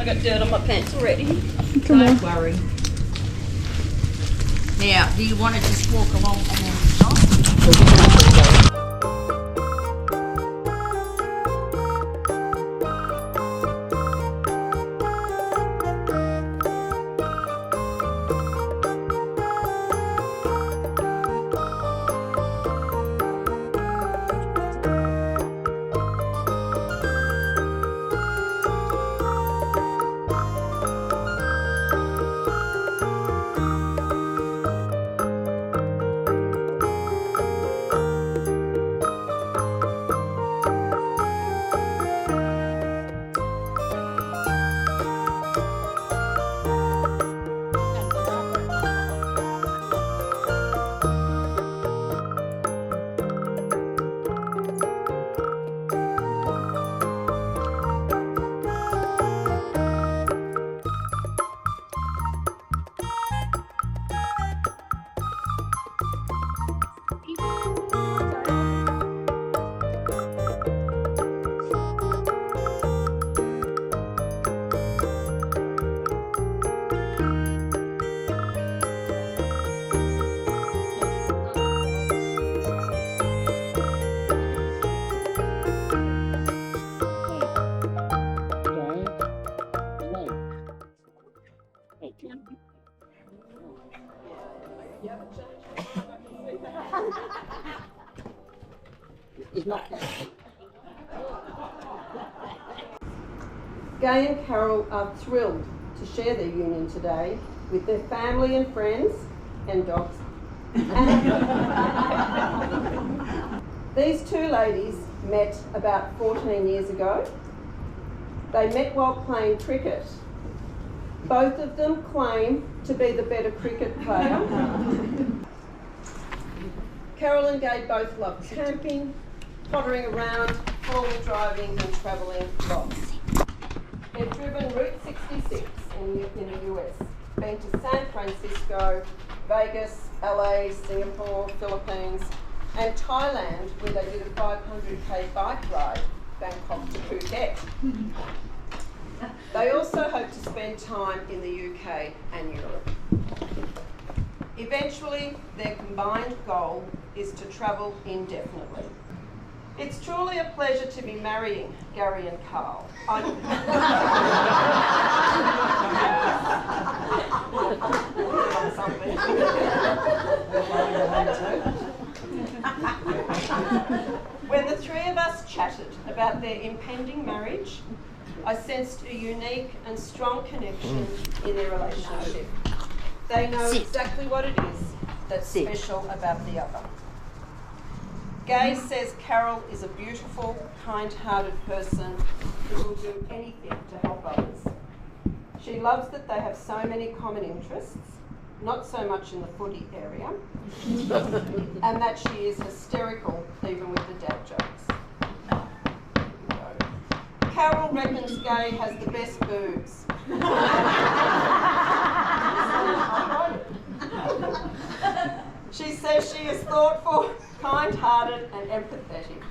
I got dirt on my pants already. Don't worry. Now, do you want to just walk along and then stop? Gay and Carol are thrilled to share their union today with their family and friends and dogs. These two ladies met about 14 years ago. They met while playing cricket. Both of them claim to be the better cricket player. Carol and Gay both love camping, pottering around, four-wheel driving and travelling lots. They've driven Route 66 in the US, been to San Francisco, Vegas, LA, Singapore, Philippines, and Thailand, where they did a 500k bike ride, Bangkok to Phuket. They also hope to spend time in the UK and Europe. Eventually, their combined goal is to travel indefinitely. It's truly a pleasure to be marrying Gary and Carl. When the three of us chatted about their impending marriage, I sensed a unique and strong connection in their relationship. They know exactly what it is that's special about the other. Gay says Carol is a beautiful, kind-hearted person who will do anything to help others. She loves that they have so many common interests, not so much in the footy area, and that she is hysterical even with the dad jokes. Carol reckons Gay has the best boobs. She says she is thoughtful, kind-hearted and empathetic.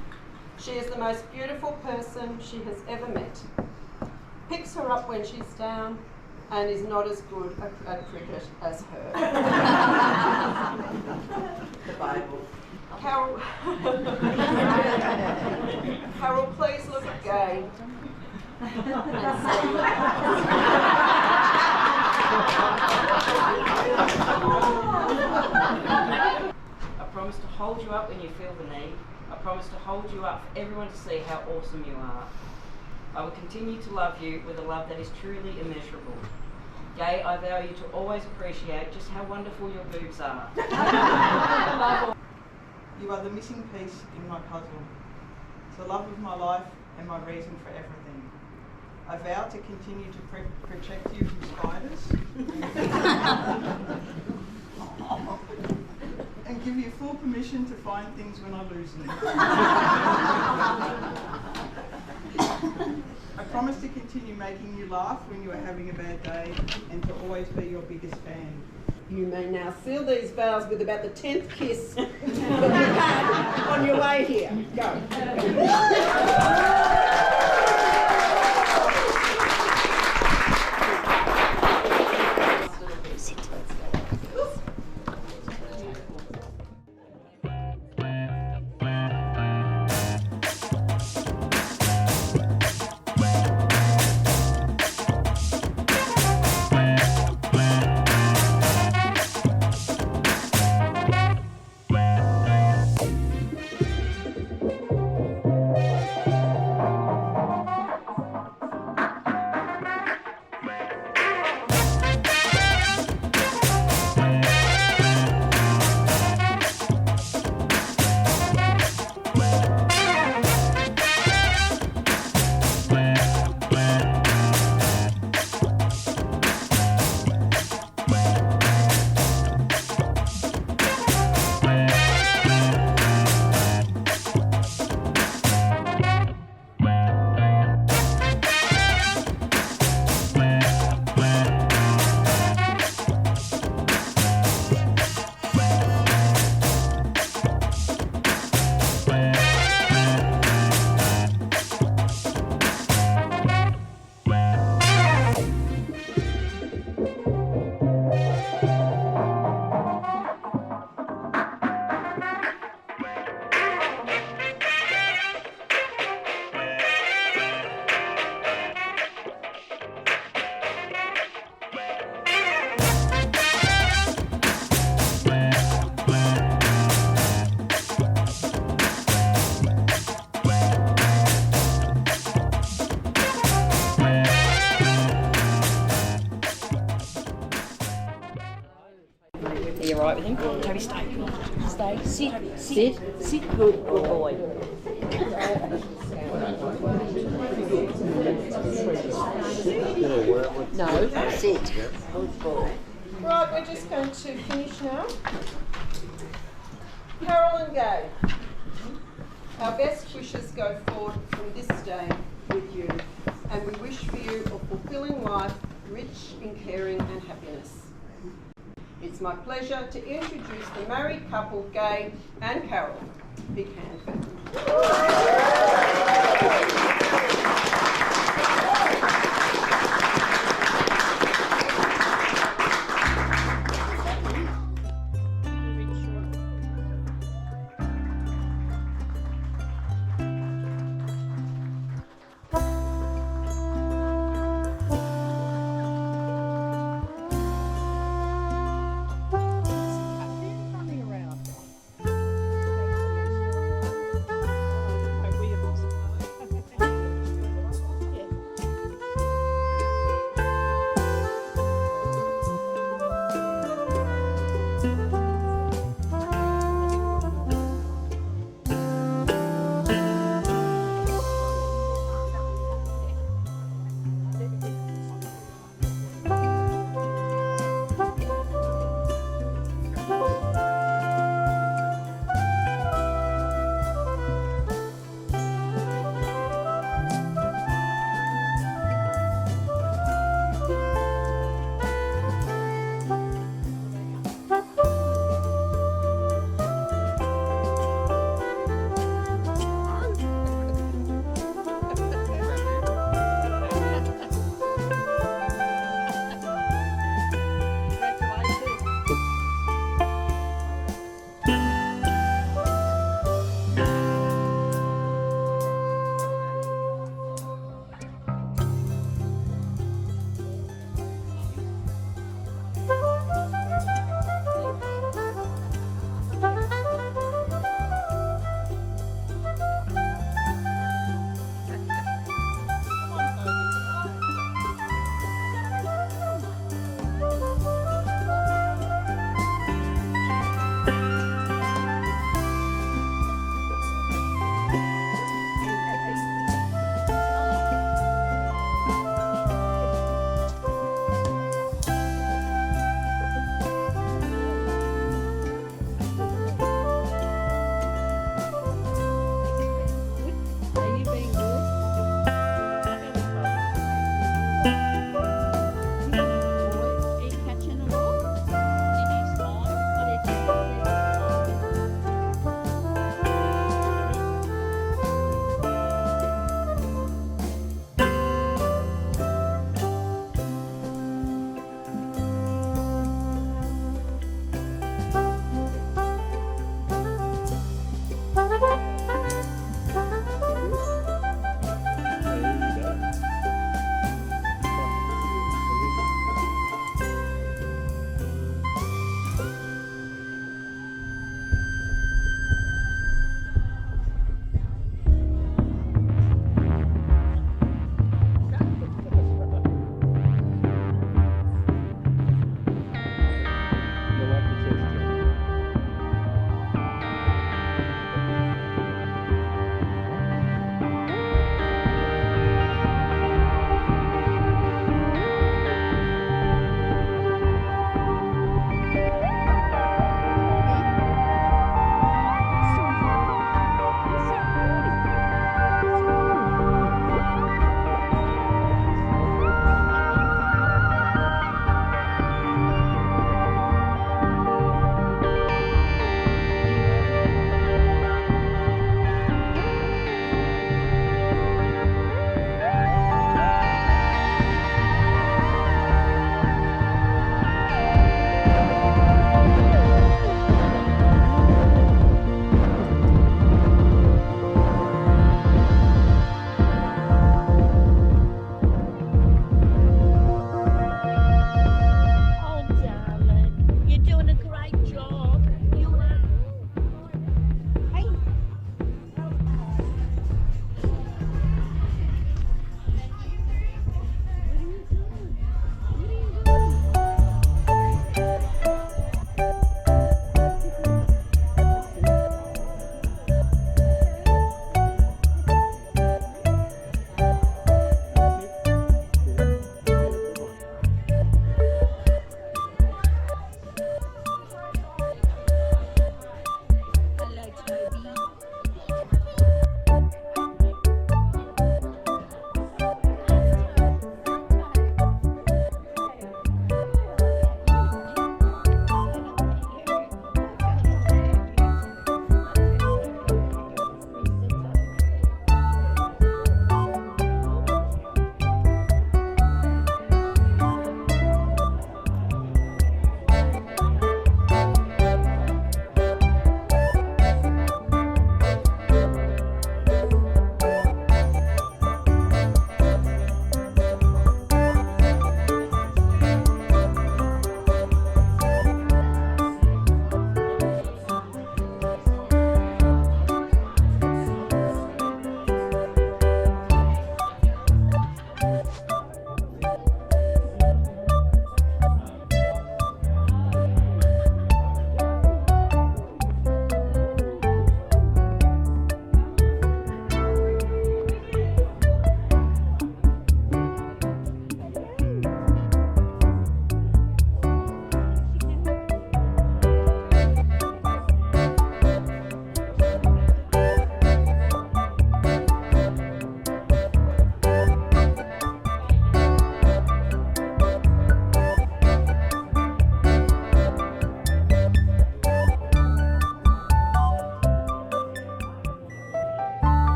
She is the most beautiful person she has ever met. Picks her up when she's down and is not as good at cricket as her. The Bible. Carol, please look at Gay and I promise to hold you up when you feel the need. I promise to hold you up for everyone to see how awesome you are. I will continue to love you with a love that is truly immeasurable. Gay, I vow you to always appreciate just how wonderful your boobs are. You are the missing piece in my puzzle. The love of my life and my reason for everything. I vow to continue to protect you from spiders and give you full permission to find things when I lose them. I promise to continue making you laugh when you are having a bad day and to always be your biggest fan. You may now seal these vows with about the 10th kiss that you had on your way here. Go. quiet with him. Toby, stay. Stay. Sit. Sit. Sit. Good boy. No, sit. Good boy. Right, we're just going to finish now. Carol and Gay, our best wishes go forward from this day with you, and we wish for you a fulfilling life, rich in caring and happiness. It's my pleasure to introduce the married couple, Gay and Carol. Big hand for them. Have we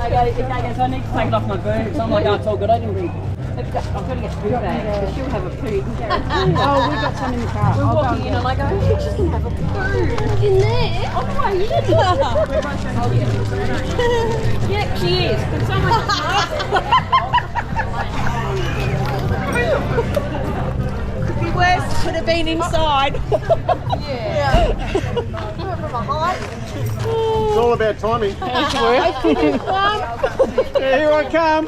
I go, I need to take it off my boots. I'm like, oh, it's all good. I didn't bring. I've got to get food bags because she'll have a poo. Oh, we got some in the car. We're walking in and I go, she's just going to have a poo. In there? On the way in. Yeah, she is. Can someone Could be worse. Could have been inside. It's all about timing. Here I come.